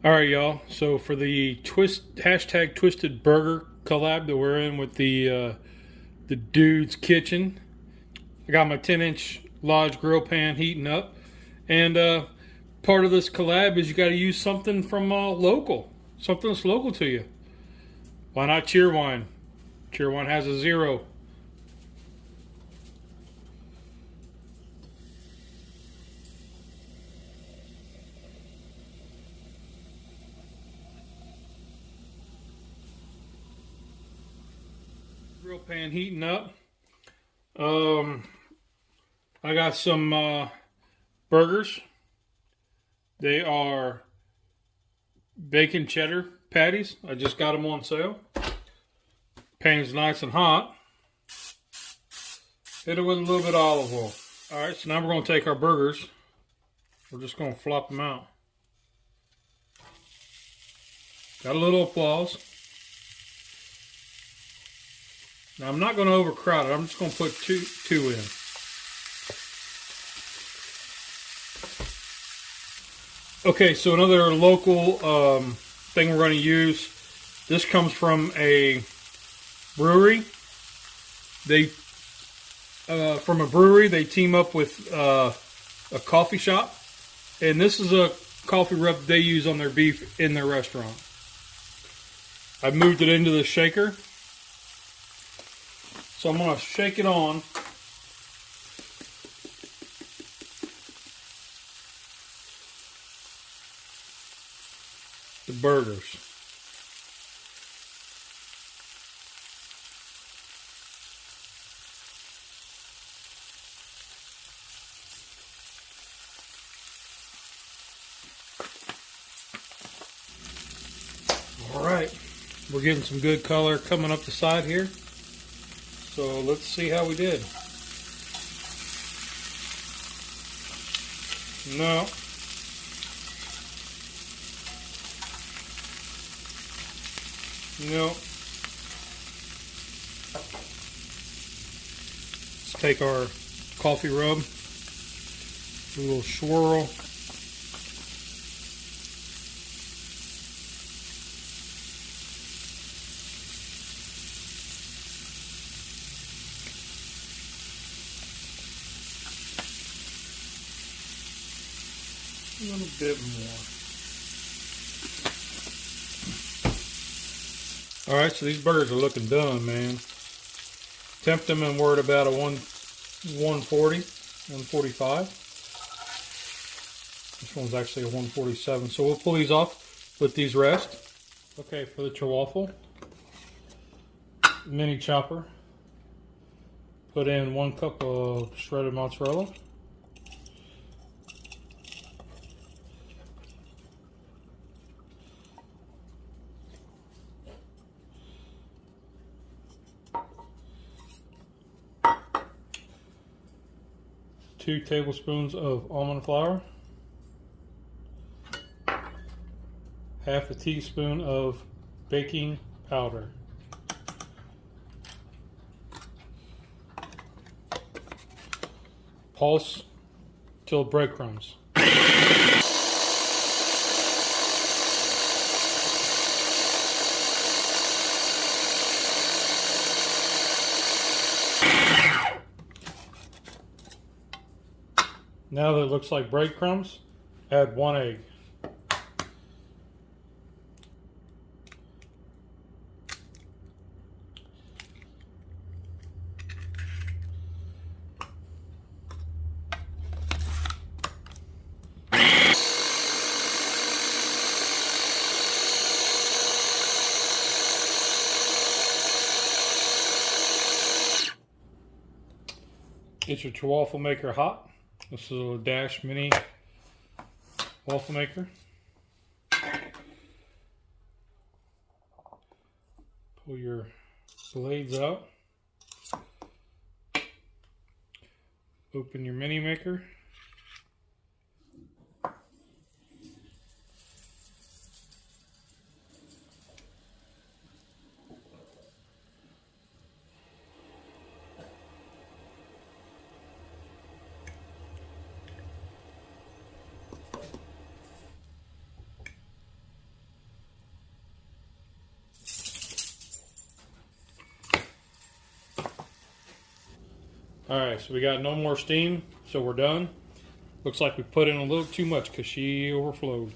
All right, y'all. So for the hashtag Twisted Burger collab that we're in with the Dude's Kitchen, I got my 10-inch Lodge grill pan heating up, and part of this collab is you got to use something from local, something that's local to you. Why not Cheerwine? Cheerwine has a zero. Grill pan heating up. I got some burgers. They are bacon cheddar patties. I just got them on sale. Pan's nice and hot. Hit it with a little bit of olive oil. Alright, so now we're going to take our burgers. We're just going to flop them out. Got a little applause. Now I'm not going to overcrowd it. I'm just going to put two in. Okay, so another local thing we're going to use. This comes from a brewery. They team up with a coffee shop, and this is a coffee rub they use on their beef in their restaurant. I moved it into the shaker, so I'm going to shake it on. The burgers. All right, we're getting some good color coming up the side here. So let's see how we did. No. No. Let's take our coffee rub, a little swirl. A little bit more. Alright, so these burgers are looking done, man. Tempt them and we're at about a 140, 145. This one's actually a 147. So we'll pull these off, let these rest. Okay, for the chaffle, mini chopper. Put in 1 cup of shredded mozzarella. Two tablespoons of almond flour, half a teaspoon of baking powder, pulse till breadcrumbs. Now that it looks like breadcrumbs, add 1 egg. Get your waffle maker hot. This is a Dash Mini waffle maker. Pull your blades out. Open your mini maker. Alright, so we got no more steam, so we're done. Looks like we put in a little too much because she overflowed.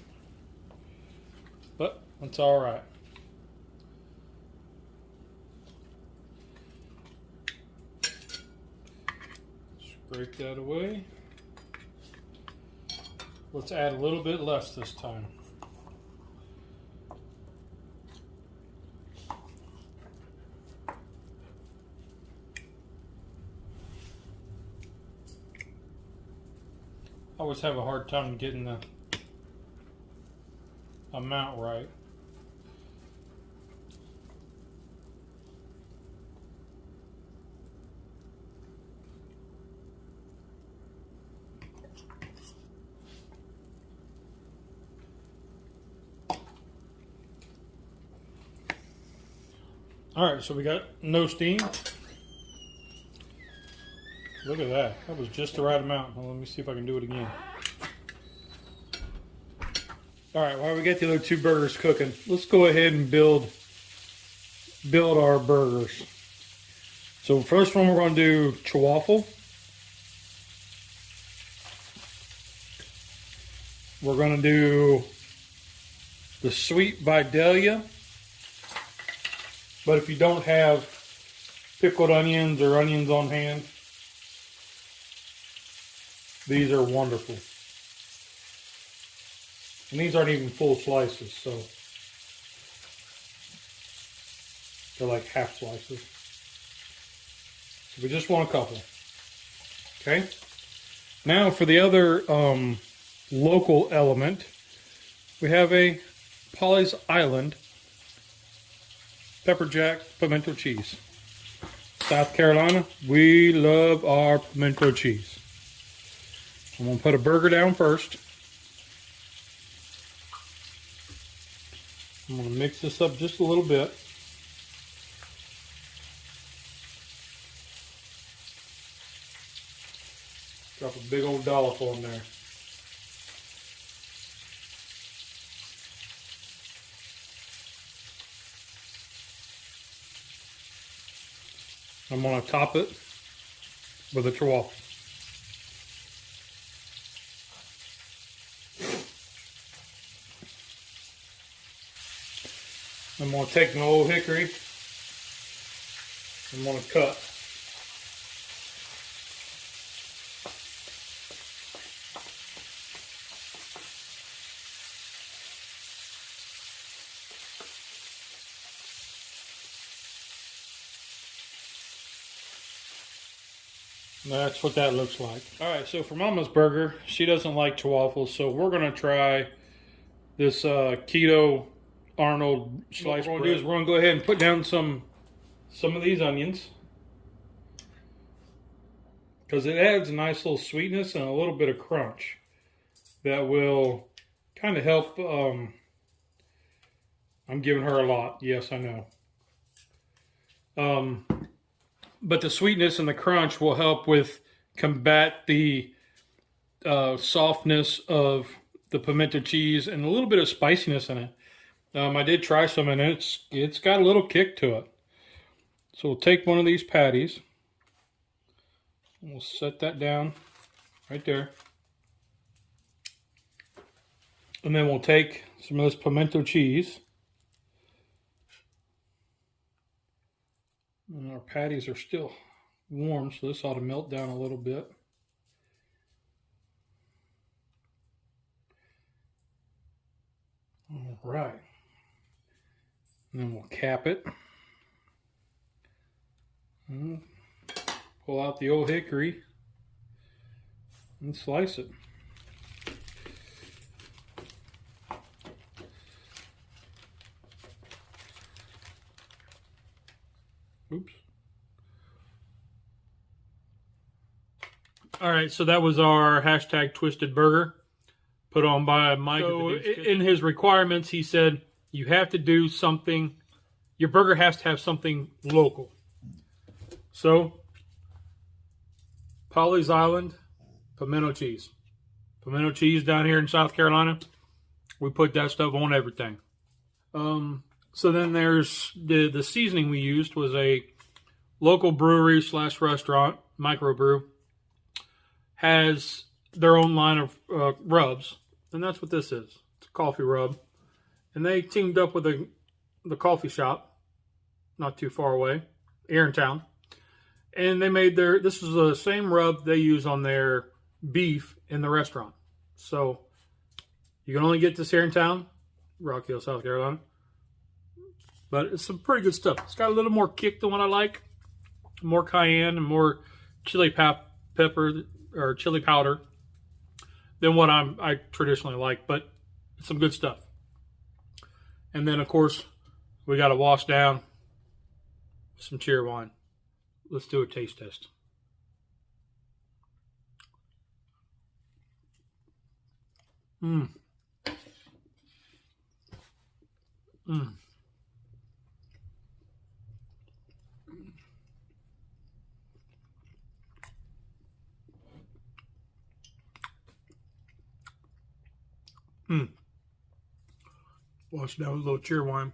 But that's alright. Scrape that away. Let's add a little bit less this time. I always have a hard time getting the amount right. Alright, so we got no steam. Look at that. That was just the right amount. Well, let me see if I can do it again. Alright, while we get the other two burgers cooking, let's go ahead and build our burgers. So first one we're going to do chaffle. We're going to do the sweet Vidalia. But if you don't have pickled onions or onions on hand, these are wonderful. And these aren't even full slices, so they're like half slices. So we just want a couple. Okay. Now for the other local element, we have a Polly's Island pepper jack pimento cheese. South Carolina, we love our pimento cheese. I'm going to put a burger down first. I'm going to mix this up just a little bit. Drop a big old dollop on there. I'm going to top it with a chaffle. I'm going to take my old hickory. I'm going to cut. That's what that looks like. Alright, so for Mama's burger, she doesn't like chaffles, so we're going to try this keto Arnold sliced bread. What we're going to do is we're going to go ahead and put down some of these onions, because it adds a nice little sweetness and a little bit of crunch that will kind of help. I'm giving her a lot. Yes, I know. But the sweetness and the crunch will help with combat the softness of the pimento cheese and a little bit of spiciness in it. I did try some and it's got a little kick to it. So we'll take one of these patties and we'll set that down right there. And then we'll take some of this pimento cheese. And our patties are still warm, so this ought to melt down a little bit. All right. And then we'll cap it. And pull out the old hickory and slice it. Oops. All right, so that was our hashtag twisted burger put on by Mike. So in his requirements, he said you have to do something, your burger has to have something local. So, Polly's Island, pimento cheese. Pimento cheese down here in South Carolina, we put that stuff on everything. So then there's the seasoning we used was a local brewery / restaurant, microbrew, has their own line of rubs, and that's what this is. It's a coffee rub, and they teamed up with the coffee shop, not too far away, here in town, and they made this is the same rub they use on their beef in the restaurant. So you can only get this here in town, Rock Hill, South Carolina. But it's some pretty good stuff. It's got a little more kick than what I like. More cayenne and more chili pepper or chili powder than what I traditionally like. But it's some good stuff. And then, of course, we got to wash down some Cheerwine. Let's do a taste test. Mmm. Mmm. Mmm. Wash down with a little Cheerwine.